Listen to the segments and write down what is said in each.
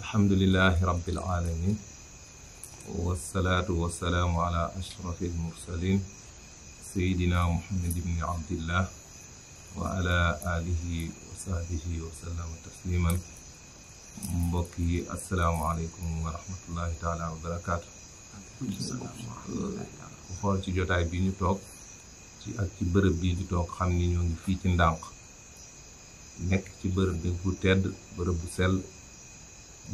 alhamdulillahi rabbil alamin wassalaatu wassalaamu ala ashrafil mursalin sayidina muhammad ibni abdillah wa ala alihi wa sahbihi wa sallama tasliman. mbokk yi asalaamaaleykum wa rahmatullahi taala wa barakaatu. ku xool ci jotaay bi ñu toog ak ci bërëb bii ñu toog xam ni ñoo ngi fii ci ndànk nekk ci bërëb bi bu tedd, bërëb bu sell,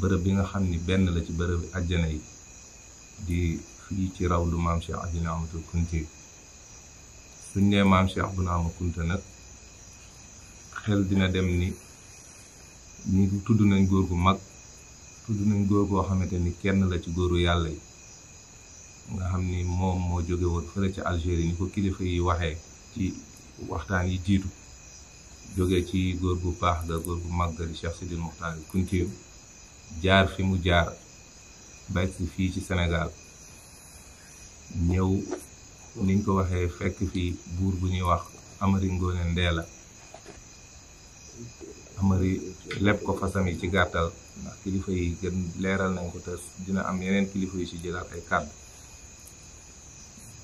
bërëb bi nga xam ni benn la ci bërëb àjjana yi di fii ci rawdu maam Cheikh Ahmadou Kounti. suñ nee maam Cheikh Bounama Kounta nag xel dina dem ni ñi tudd nañ góor gu mag, tudd nañ góor goo xamante ni kenn la ci góoru yàlla yi nga xam ni moom moo jóge woon fële ci Algérie ni ko kilifa yi waxee ci waxtaan yi jiitu, jóge ci góor gu baax ga, góor gu mag ga di Cheikh Sidil Mokhtar Kounti, jaar fi mu jaar bay si fii ci Sénégal, ñëw niñ ko waxee fekk fii buur bu ñuy wax Amari Ngoone Ndeela. Amari lépp ko fasam yi ci gàttal, ndax kilifa yi gën leeral nañ ko te dina am yeneen kilifa yi ci jëlaat ay kàddu.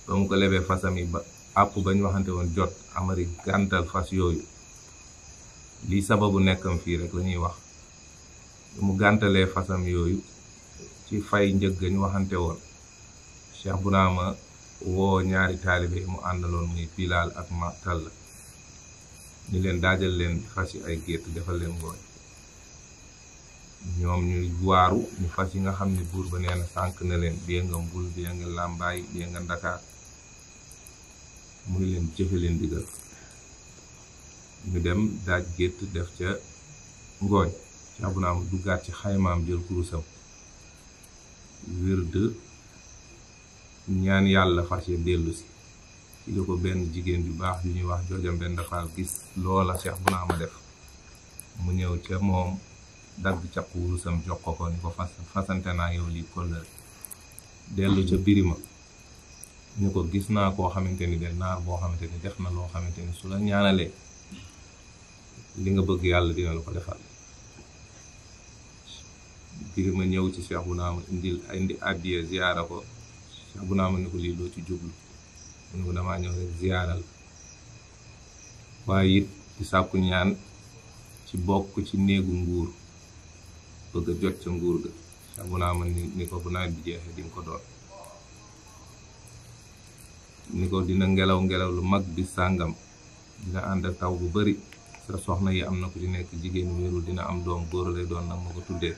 ba mu ko lebee fasam yi ba àpp bañ waxante woon jot, Amari gàntal fas yooyu. lii sababu nekkam fii rek la ñuy wax. mu gàntalee fasam yooyu ci fay njëg gañ waxante woon, Cheikh Bounama woo ñaari taalibe mu àndaloon muy Bilaal ak Ma Talla ni leen daajal leen fas yi ay gétt defal leen ngooñ. ñoom ñuy waaru ñu fas yi nga xam ne buur ba nee na sànk na leen, bie nga Mbul, bie nga Làmbaay, bie nga Ndakaar. mu ni leen jëfe leen digal. ñu dem daaj gétt def ca ngooñ. Cheikh Bounama duggaat ci xaymaam jël kurusam wird ñaan yàlla fas ya dellu si. ci la ko benn jigéen ju baax yu ñuy wax Jooja Mbend Faal gis loola Cheikh Bounama def, mu ñëw ca moom dagg ca kurusam jox ko ni ko fasante naa yow lii kóllëre. dellu ca Birima ñu ko gis naa koo xamante ni de naar boo xamante ni def na loo xamante ni su la ñaanalee li nga bëgg yàlla dina la ko defal. Birima ñëw ci Cheikh Bounama indi addiya ziyaara ko. Cheikh Bounama ni ko lii loo ci jublu, mu ne ko damaa ñëw rek ziyaaral, waaye it di sàkku ñaan ci bokk ci néegu nguur, bëgg a jot ca nguur ga. Cheikh Bounama ni ko bu nawet bi jeexee di nga ko doon. ni ko dina ngelaw lu mag bi sàngam, dina ànd ak taw bu bari, sa soxna yi am na ku ci nekk jigéen wérul, dina am doom góor lay doon, nag ma ko tuddee.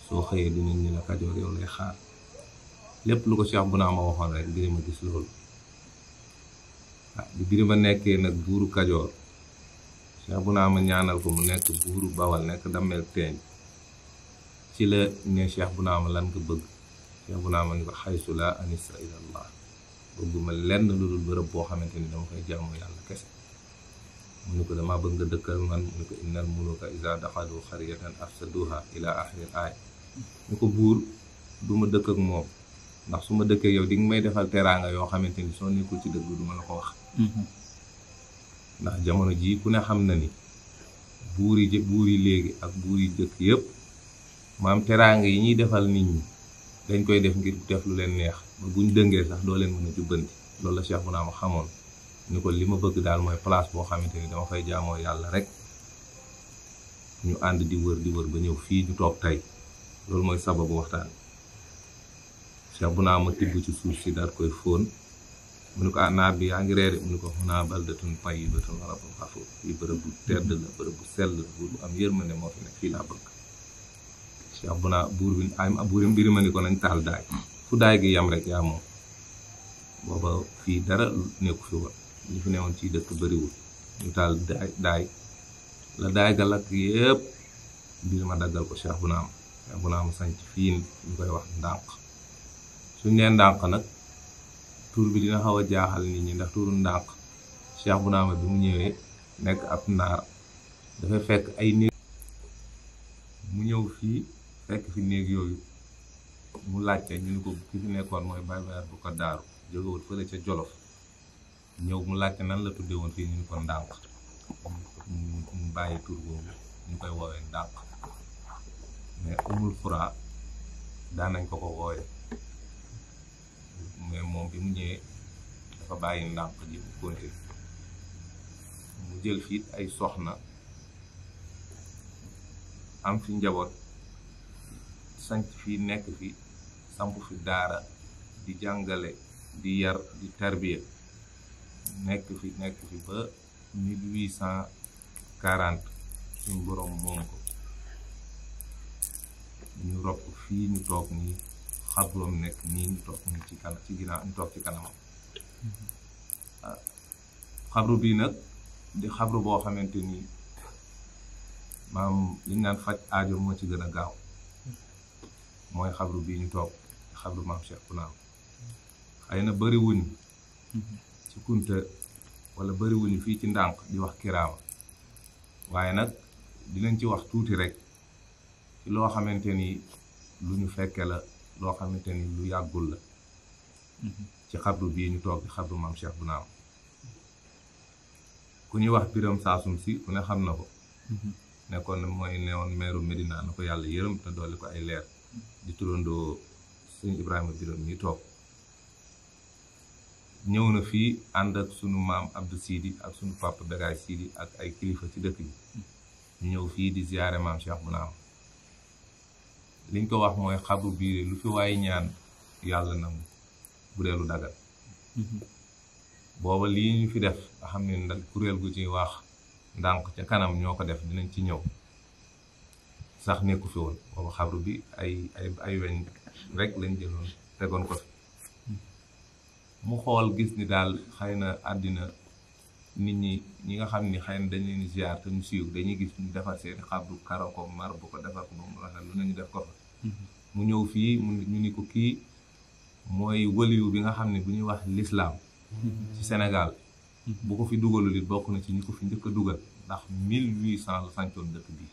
soo xëyee dinañ ni la Kajoor yow lay xaar. lépp lu ko Cheikh Bounama waxoon rek Birima gis loolu. bi Birima nekkee nag buuru Kajoor, Cheikh Bounama ñaanal ko mu nekk buuru Bawal, nekk Damel Teeñ. ci la ne Cheikh Bounama lan nga bëgg. Cheikh Bounama ni ko xaysu laa anisa ilallah, bëgguma lenn lu dul bërëb boo xamante ni dama koy jaamu yàlla kese. mu ni ko dama bëgg nga dëkkal man. mu ni ko innal muluka iza daxalu xariyatan afsaduha ila axiril aaya. ni ko buur du ma dëkk ak moom, ndax su ma dëkkee yow di nga may defal teraanga yoo xamante ni soo nekkul ci dëgg du ma la ko wax. ndax jamono jii ku ne xam na ni buur yi léegi ak buur yi dëkk yëpp, maam teraanga yi ñuy defal nit ñi dañ koy def ngir def lu leen neex, ba buñ dëngee sax doo leen mën a jubbanti. loolu la Cheikh Bounama xamoon. ni ko li ma bëgg daal mooy place boo xamante ni dama fay jaamoo yàlla rek, ñu ànd di wër ba ñëw fii ñu toog tey. loolu mooy sababu waxtaan. Cheikh Bounama tibb ci suuf si daal koy fóon. mu ni ko naar bi yaa ngi reere. mu ni ko xunaa baldatun tayyibatun wa rabbun ghafuur. fii bërëb bu tedd la, bërëb bu sell la, buur bu am yërmande moo fi nekk, fii laa bëgg. Cheikh Bounama buur Birima ni ko nañ taal daay. fu daay gi yam rek yaa moom. booba fii dara nekku fi woon, li fi newoon ci dëkk bariwul. ñu taal daay la daay ga lakk yépp Birima daggal ko Cheikh Bounama. Cheikh Bounama sanc fii ñu koy wax ndànk. suñ nee ndànk nag tur bi dina xaw a jaaxal nit ñi, ndax turu ndànk Cheikh Bounama bi mu ñëwee nekk ab naar dafay fekk ay néeg. mu ñëw fii fekk fi néeg yooyu, mu laajte ñu ni ko ki fi nekkoon mooy Baye Bayar bu ko daaru, jógewul fële ca Jolof. ñëw mu laajte nan la tuddee woon fii ñu ni ko ndànk. mu bàyyi tur boobu ñu koy woowee ndànk. mais umul xuraa daan nañ ko ko wooye mais moom bi mu ñëwee dafa bàyyi ndànk ji mu continuer mu jël fii ay soxna am fi njaboot sanc fii nekk fi samp fi daara di jàngale di yar di tarbiya nekk fi ba 1840 suñu borom moom ko ñu rob ko fii ñu toog nii xabroom nekk nii ñu toog nii ci kanam ci ginnaaw ñu toog ci kanamam xabru bii nag di xabru boo xamante ni maam li ñu naan faj aajo moo ci gën a gaaw mooy xabru bii ñu toog xabru maam Cheikh Bounama xëy na bëri wuñ ci kunta wala bëri wuñu fii ci ndànk di wax kiraama waaye nag dinañ ci wax tuuti rek ci loo xamante ni lu ñu fekke la loo xamante ni lu yàggul la ci xabru bii ñu toog di xabru maam Cheikh Bounama ku ñuy wax Biram Saasum Si ku ne xam na ko nekkoon na mooy newoon meeru Medina na ko yàlla yërëm te dolli ko ay leer di turandoo sëñ Ibrahima Biram mi toog ñëw na fii ànd ak sunu maam Abdou Sidi ak sunu papa Begaay Sidi ak ay kilifa ci dëkk bi ñu ñëw fii di ziyaare maam Cheikh Bounama liñ ko wax mooy xabru biir lu fi waay ñaan yàlla nangu bu dee lu dagal booba lii ñu fi def nga xam ne ndax kuréel gu ci wax ndànk ca kanam ñoo ko def dinañ ci ñëw sax nekku fi woon booba xabru bi ay weñ rek lañ jëloon tegoon ko fi mu xool gis ni daal xëy na àddina nit ñi nga xam ni xëy na dañ leen ziar te ñu siiw dañuy gis ñu defar seeni xabru karo ko mar bu ko defar ko ba mu rafet lu nañu def ko fa mu ñëw fii ñu ni ko kii mooy waliyu bi nga xam ne bu ñuy wax l'islam ci Sénégal bu ko fi dugalul it bokk na ci ñi ko fi njëkk a dugal ndax 1800 la sancoon dëkk bi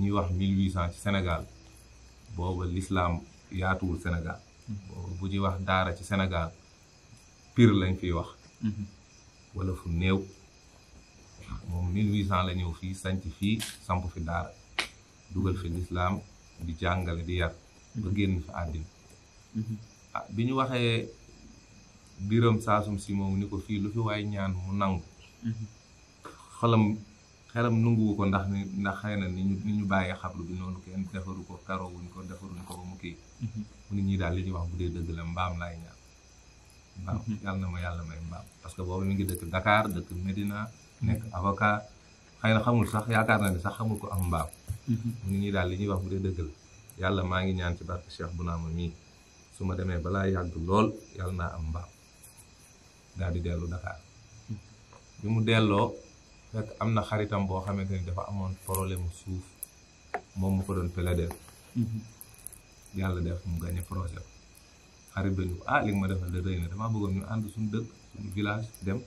ñuy wax 1800 ci Sénégal booba l'islam yaatuwul Sénégal booba bu ñuy wax daara ci Sénégal Pire lañ fiy wax wala fu néew moom 1800 la ñëw fii sanc fii samp fi daara dugal fi l'islam di jàngale di yar ba génn fi àddina bi ñu waxee Biram Saasum Si moom ni ko fii lu fi waay ñaan mu nangu xelam nanguwu ko ndax xëy na ni ñu bàyyee xablu bi noonu kenn defaru ko karo wuñ ko defaruñ ko ba mu kii mu nit ñi daal li ñuy wax bu dee dëgg la mbaam laay ñaan mbaam yàlla na ma yàlla may mbaam parce que boobu mi ngi dëkk Dakar dëkk Medina nekk avocat xëy na xamul sax yaakaar na ni sax xamul ko am mbaam mu nit ñi daal li ñuy wax bu dee dëgg la yàlla maa ngi ñaan ci barke Cheikh Bounama mii su ma demee balaa yàgg lool yàlla naa am mbaam daal di dellu Dakar bi mu delloo fekk am na xaritam boo xamante ni dafa amoon problème suuf moom mu ko doon plaider yàlla def mu gagné projet xarit ba ñu li nga ma defal de rëy na damaa bëggoon ñu ànd suñu dëkk suñu village dem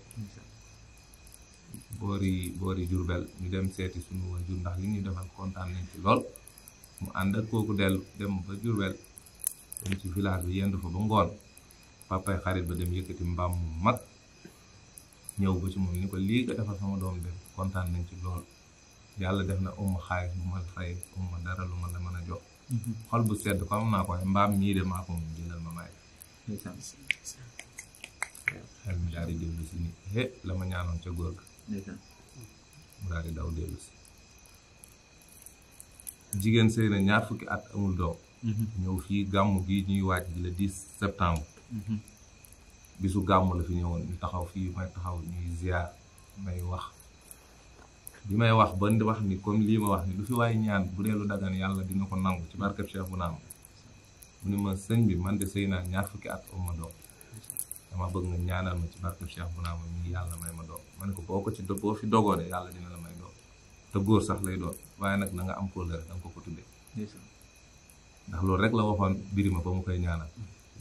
boori Jurbel ñu dem seeti suñu waajur ndax li ñuy defal kontaan nañ ci lool mu ànd ak kooku dellu dem ba Jurbel dem ci village bi yendu fa ba ngoon papay xarit ba dem yëkkati mbaam mu mag ñëw ba ci moom ni ko lii nga defal sama doom dem kontaan nañ ci lool yàlla def na umma xaalis bu ma fay umma dara lu ma la mën a jox xol bu sedd ko am naa ko mbaam mii de maa ko moom jëlal ma may xel mi daal di dellu si ni la ma ñaanoon ca góor ga mu daal di daw dellu si jigéen sëy na ñaar fukki at amul doom ñëw fii gàmmu gi ñuy waaj le 10 septembre bisu gàmmu la fi ñëwoon ñu taxaw fii may taxaw ñuy ziar may wax bi may wax ba wax ni comme lii ma wax ni lu fi waaye ñaan bu dee lu dagan yàlla dina ko nangu ci barkeb Cheikh Bounama mu ni ma sëñ bi man de sëy naa ñaar fukki at am ma doom dama bëgg nga ñaanal ma ci barkeb Cheikh Bounama mi yàlla may ma doom ma ne ko boo fi dogoo de yàlla dina la may doom te góor sax lay doon waaye nag na nga am kóllëre da nga ko tuddee ndax loolu rek la waxoon Birima ba mu koy ñaanal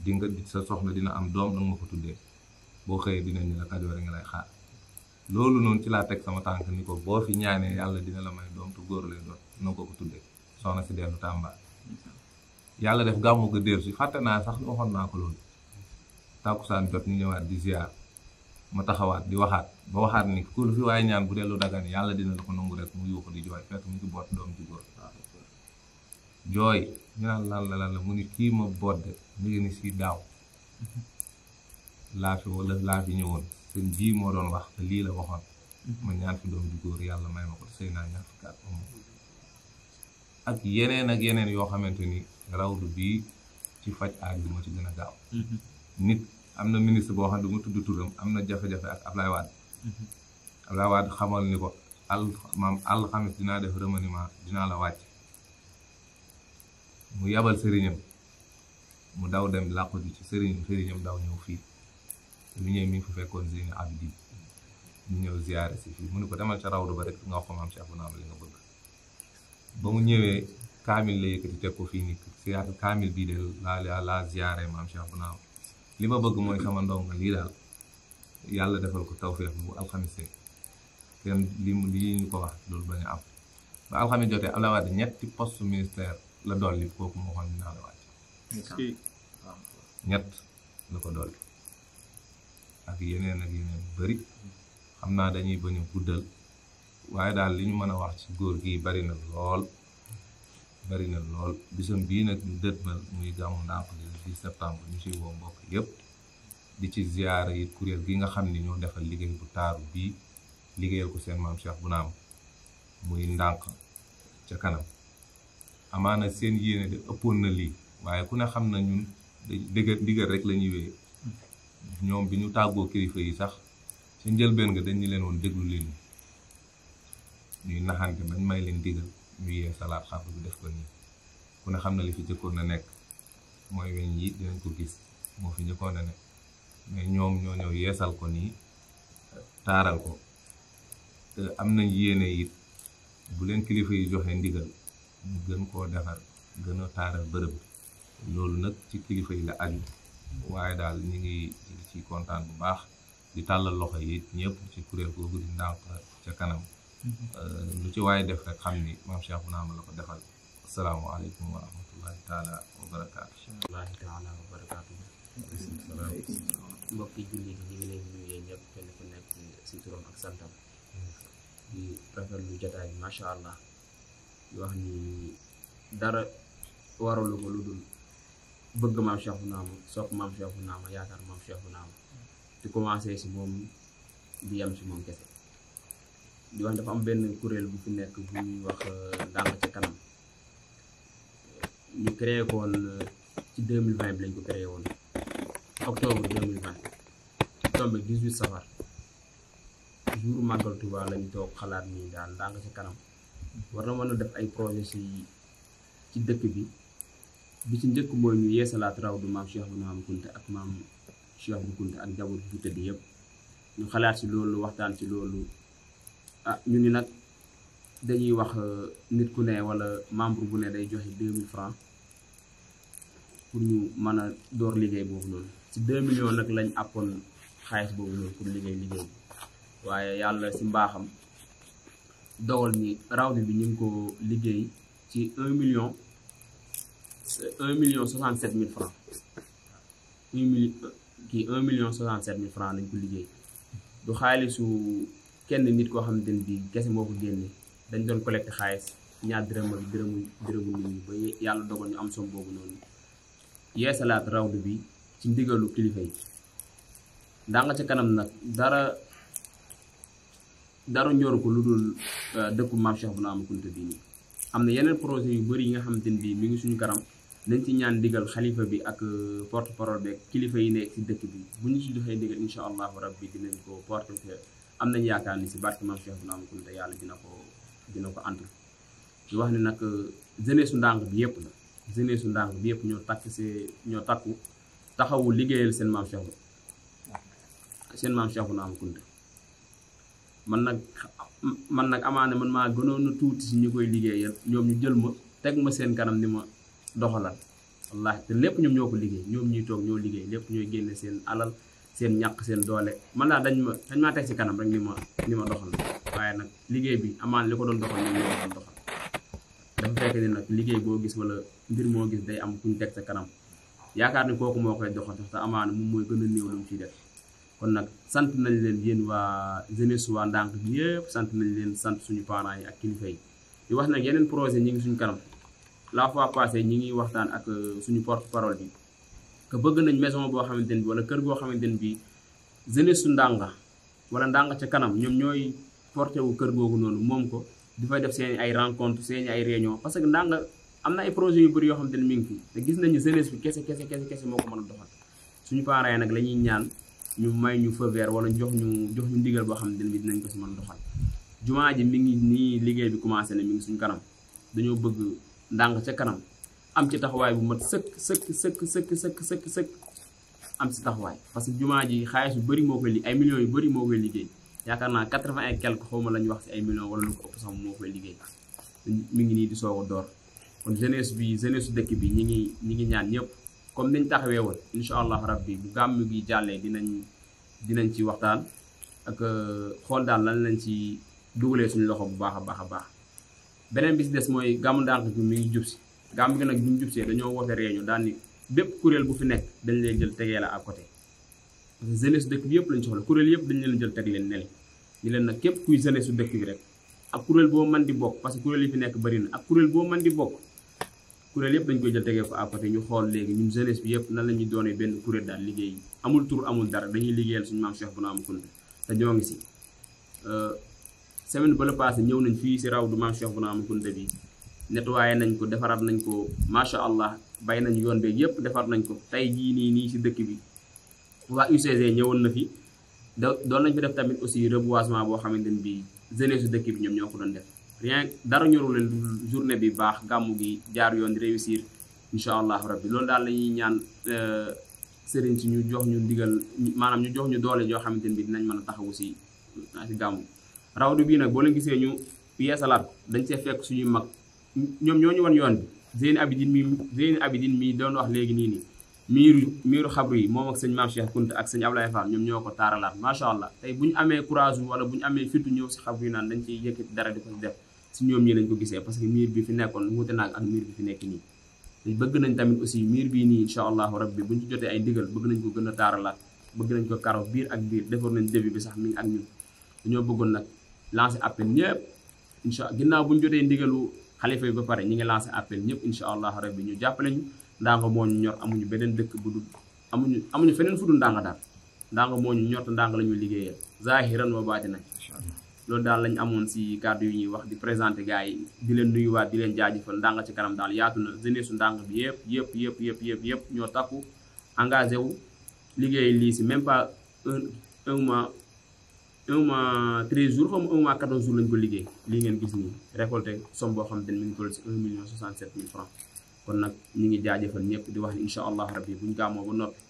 di nga sa soxna dina am doom nanga ma ko tuddee boo xëyee dinañ la Kajoor nga lay xaar loolu noonu ci laa teg sama tànk ni ko boo fi ñaanee yàlla dina la may doom te góor lay doon nanga ko tuddee soxna si dellu Tamba yàlla def gàmmu ga déer si fàtte naa sax waxoon naa ko loolu tàkkusaan jot ñu ñëwaat di ziar ma taxawaat di waxaat ba waxaat ni ku lu fi waaye ñaan bu dellu dagan yàlla dina la ko nangu rek mu yuuxu di jooy fekk mu ngi boot doom ji góor jooy ñu naan lan la mu ni kii ma bodde mu ngi ni si daaw laa fi ñëwoon sëñ bii moo doon wax te lii la waxoon ma ñaan fi doom ju góor yàlla may ma ko sëy naa ñaar fukki at ak yeneen yoo xamante ni rawdu bii ci faj aaj bi moo ci gën a gaaw nit am na ministre boo xam ne du ma tudd turam am na jafe-jafe ak Ablaye Wade xamal ni ko alxamis dinaa def remaniement dinaa la wàcc mu yabal sëriñam mu daw dem làqu ji ci sëriñam daw ñëw fii lu ñëw mi ngi fi fekkoon Zeyni Abidin ñu ñëw ziyaare si fii mu ne ko demal ca rawdu ba rek nga wax ko maam Cheikh bu naam li nga bëgg ba mu ñëwee kaamil la yëkkati teg ko fii ni kaamil bii de laa ziyaare maam Cheikh bu naam li ma bëgg mooy sama ndongo lii daal yàlla defal ko tawfeex bu alxamisee kenn lii ñu ko wax loolu bañ a am ba alxamis jotee Abdoulaye Wade ñetti poste ministère la dolli kooku moo xam naa la wàcc ñett la ko dolli ak yeneen bëri xam naa dañuy bañ a guddal waaye daal li ñu mën a wax ci góor gi bari na lool bisam bii nag ñu dëtmal muy gàmmu Ndànk le 10 septembre ñu ciy woo mbokk yëpp di ci ziyaara it kuréel gi nga xam ni ñoo defal liggéey bu taaru bii liggéeyal ko seen maam Cheikh bu naam muy Ndànk ca kanam amaana seen yéene de ëppoon na lii waaye ku ne xam na ñun digal rek la ñuy wéye ñoom bi ñu tàggoo kilifa yi sax ca njëlbeen nga dañu leen woon déglu leen ñuy naxante bañ may leen digal ñu yee salaat xarfu bi def ko nii ku ne xam na li fi jëkkoon na nekk mooy weñ yi dinañ ko gis moo fi njëkkoon na nekk mais ñoom ñoo ñëw yeesal ko nii taaral ko te am nañ yéene it bu leen kilifa yi joxe ndigal ñu gën koo defar gën a taaral bërëb bi loolu nag ci kilifa yi la aju waaye daal ñu ngi ci kontaan bu baax di tàllal loxo yi ñëpp ci kuréel googu di Ndànk ca kanam lu ci waaye def rek xam ni maam Cheikh bu naam la ko defal asalaamaaleykum wa rahmatullahi taala wa barakaatu mbokki jullit yi ñu ngi leen di nuyu ñëpp kenn ku nekk si turam ak santam di rafetlu jotaay bi macha allah di wax ni dara waralu ko lu dul bëgg maam Cheikh bu naam sopp maam Cheikh bu naam yaakaar maam Cheikh bu naam di commencé si moom di yem si moom kese di wax dafa am benn kuréel bu fi nekk bu ñuy wax Ndànk ca kanam ñu créé ko woon ci 2020 bi lañ ko créé woon octobre 2020 tombé 18 safar jour màggal Tuuba lañu toog xalaat ni daal Ndànk ca kanam war na mën a def ay projet ci dëkk bi ci njëkk mooy ñu yeesalaat rawdu maam Cheikh bu naam Kunta ak maam Cheikh bu Kunta ak njaboot bu tëdd yëpp ñu xalaat si loolu waxtaan ci loolu ñu ni nag dañuy wax nit ku ne wala membre bu ne day joxe 2000 francs pour ñu mën a door liggéey boobu noonu ci 2 millions nag lañ àppoon xaalis boobu noonu pour liggéey bi waaye yàlla si mbaaxam dogal ni rawdu bi ñu ngi ko liggéey ci 1 million 67 000 francs 1 million 67 000 francs lañ ko liggéey du xaalisu kenn nit koo xamante ne bii kese moo ko génne dañ doon collecté xaalis ñaar dërëm ak dërëmu nit ñi ba yàlla dogal ñu am som boobu noonu yeesalaat rawdu bi ci ndigalu kilifa yi Ndànk ca kanam nag dara ñoru ko lu dul dëkku maam Cheikh bu naam Kunta bii nii am na yeneen projet yu bëri yi nga xamante ne bii mi ngi suñu kanam dañ ci ñaan ndigal xalifa bi ak porte parole beeg kilifa yi nekk si dëkk bi bu ñu si joxee ndigal incha allahu rabbi dinañ ko porte te am nañ yaakaar ni si barke maam Cheikh bu naam Kunta yàlla dina ko antu di wax ne nag jeunesse su Ndànk bi yëpp la jeunesse su Ndànk bi yëpp ñoo takku taxawu liggéeyal seen maam Cheikh bu naam Kunta man nag amaane man maa gënoon a tuuti si ñu koy liggéeyal ñoom ñu jël ma teg ma seen kanam ni ma doxalal wallaahi te lépp ñoom ñoo ko liggéey ñoom ñuy toog ñoo liggéey lépp ñooy génne seen alal seen ñàkk seen doole man daal dañ maa teg si kanam rek ni ma doxal waaye nag liggéey bi amaan li ko doon doxal ñoom ñoo ko doon doxal dafa fekk ni nag liggéey boo gis wala mbir moo gis day am kuñ teg sa kanam yaakaar ni kooku moo koy doxal sax te amaana moom mooy gën a néew lu mu ciy def kon nag sant nañ leen yéen waa jeunesse waa Ndànk bi yëpp sant nañ leen sant suñu parents yi ak kilifa yi di wax nag yeneen projet ñi ngi suñu kanam la fois passée ñi ngi waxtaan ak suñu porte parole bi que bëgg nañ maison boo xamante ne bi wala kër goo xamante ne bi jeunesse su Ndanga wala Ndanga ca kanam ñoom ñooy porté wu kër googu noonu moom ko di fay def seen ay rencontre seen ay réunion parce que Ndanga am na ay projets yu bëri yoo xamante ne mi ngi fi te gis nañu jeunesse bi kese moo ko mën a doxal suñu parents yi nag la ñuy ñaan ñu may ñu feu vert wala jox ñu ndigal boo xamante ne bi dinañ ko si mën a doxal jumaa ji mi ngi nii liggéey bi commencé na mi ngi suñu kanam dañoo bëgg Ndanga ca kanam am ci taxawaay bu mat sëkk am ci taxawaay parce que jumaa ji xaalis yu bëri moo koy ay millions yu bëri moo koy liggéey yaakaar naa 80 et quelque xawma la ñu wax ci ay millions wala lu ko ëpp sax moo koy liggéey mi ngi nii di soog a door kon jeunesse su dëkk bi ñi ngi ñaan ñëpp comme niñ taxawee woon incha allah rabbi bu gàmm gi jàllee dinañ ci waxtaan ak xool daal lan lañ ci dugalee suñu loxo bu baax a baax beneen bi ci des mooy gàmmu Ndanga bi mi ngi jub si gàmm gi nag bi mu jub see dañoo woote réunion daal ni bépp kuréel bu fi nekk dañ lay jël tegee la à côté parce que jeunesse dëkk bi yëpp lañ soxla kuréel yëpp dañ leen jël teg leen neli ñu leen nag képp kuy jeunesse su dëkk bi rek ak kuréel boo mën di bokk parce que kuréel yi fi nekk bëri na ak kuréel boo mën di bokk kuréel yëpp dañ koy jël tegee ko à côté ñu xool léegi ñun jeunesse bi yëpp nan la ñuy doonee benn kuréel daal liggéey amul tur amul dara dañuy liggéeyal suñu maam Cheikh Bounama Kounta te ñoo ngi si semaine ba la passé ñëw nañ fii si raw du maam Cheikh Bounama Kounta bi nettoyé nañ ko defaraat nañ ko macha allah bay nañ yoon beeg yëpp defar nañ ko tey jii nii si dëkk bi waa UCG ñëwoon na fi doon nañ fi def tamit aussi reboisement boo xamante ne bii jeunesse su dëkk bi ñoom ñoo ko doon def rien dara ñoru leen journée bi baax gàmmu gi jaar yoon di réussir incha allah rabbi loolu daal la ñuy ñaan sëriñ si ñu jox ñu ndigal maanaam ñu jox ñu doole joo xamante ne bii dinañ mën a taxawu si gàmmu rawdu bii nag boo leen gisee ñu yeesalaat ko dañ see fekk suñuy mag ñoom ñoo ñu wan yoon bi Zeyni Abidine mii doon wax léegi nii miiru xabru yi moom ak sëñ Maam Cheikh Kounta ak sëñ Ablaye Fall ñoom ñoo ko taaralaat macha allah tey bu ñu amee courage wala bu ñu amee fitu ñëw si xabru yi naan dañ ciy yëkkati dara di ko def si ñoom ñii lañ ko gisee parce que miir bi fi nekkoon wuute naag ak miir bi fi nekk nii te bëgg nañ tamit aussi miir bii nii incha allahu rabbi bu ñu ci jotee ay ndigal bëgg nañ ko gën a taaralaat bëgg nañ ko karo biir ak biir defar nañ début bi sax mi ngi ak ñun dañoo bëggoon nag lancer appel ñëpp incha ginnaaw bu ñu jotee ndigalu xalifa yi ba pare ñi ngi lancé appel ñëpp incha allah rabbi ñu jàppale ñu Ndanga moo ñu ñor amuñu beneen dëkk bu dul amuñu feneen fu dul Ndanga daal Ndanga moo ñu ñor te Ndanga la ñuy liggéeyal zahiran wa baatinan loolu daal lañ amoon si kàddu yu ñuy wax di présenté gars yi di leen nuyuwaat di leen jaajëfal Ndanga ci kanam daal yaatu na jeunesse su Ndanga bi yëpp ñoo takku engagé wu liggéey lii si même pas un mois 13 jours comme 1 mois 14 jours lañ ko liggéey lii ngeen gis nii récolté somme boo xam te ne mi ngi toll si 1,67 francs kon nag ñu ngi jaajëfal ñëpp di wax ni incha allah rabbi buñ gàmmoo ba noppi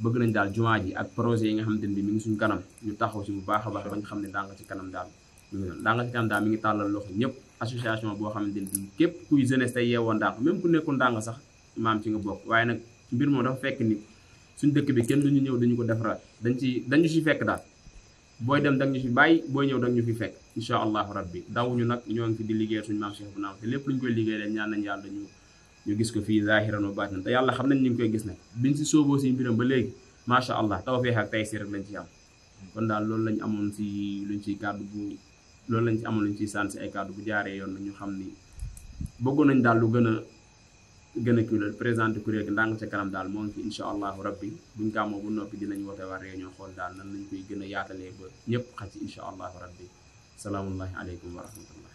bëgg nañ daal jumaa ji ak projet yi nga xam te ne bi mi ngi suñu kanam ñu taxaw si bu baax a baax ba ñu xam ne Ndanga ci kanam daal mi ngi noonu Ndanga ci kanam daal mi ngi tàllal loxo ñëpp association boo xamante ne bi képp kuy jeunesse tey yeewoo Ndanga même ku nekkul Ndanga sax maam ci nga bokk waaye nag mbir moom dafa fekk ni suñ dëkk bi kenn duñu ñëw dañu ko defaraat dañu si fekk daal booy dem dag ñu fi bàyyi booy ñëw dag ñu fi fekk incha allahu rabbi dawuñu nag ñoo ngi fi di liggéey suñu maam Cheikh Bounama te lépp lu ñu koy liggéey leen ñaan nañ yàlla ñu gis ko fii zahiran wa baatinan te yàlla xam nañ ñu ngi koy gis nag biñ si sooboo si mbiram ba léegi macha allah tawfeex ak taysiir rek lañ ci am kon daal loolu lañ amoon si luñ ciy kàddu bu loolu lañ ci amoon luñ ciy sànni si ay kàddu bu jaaree yoon nag ñu xam ni bëggoon nañ daal lu gën a kii la présenté kuréel gi Ndanga ca kanam daal moo ngi fi incha allahu rabbi buñ gàmmoo bu noppi dinañ woote war réunion xool daal nan lañ koy gën a yaatalee ba ñëpp xaj ci incha allahu rabbi salaamullahi aleykum wa rahmatullah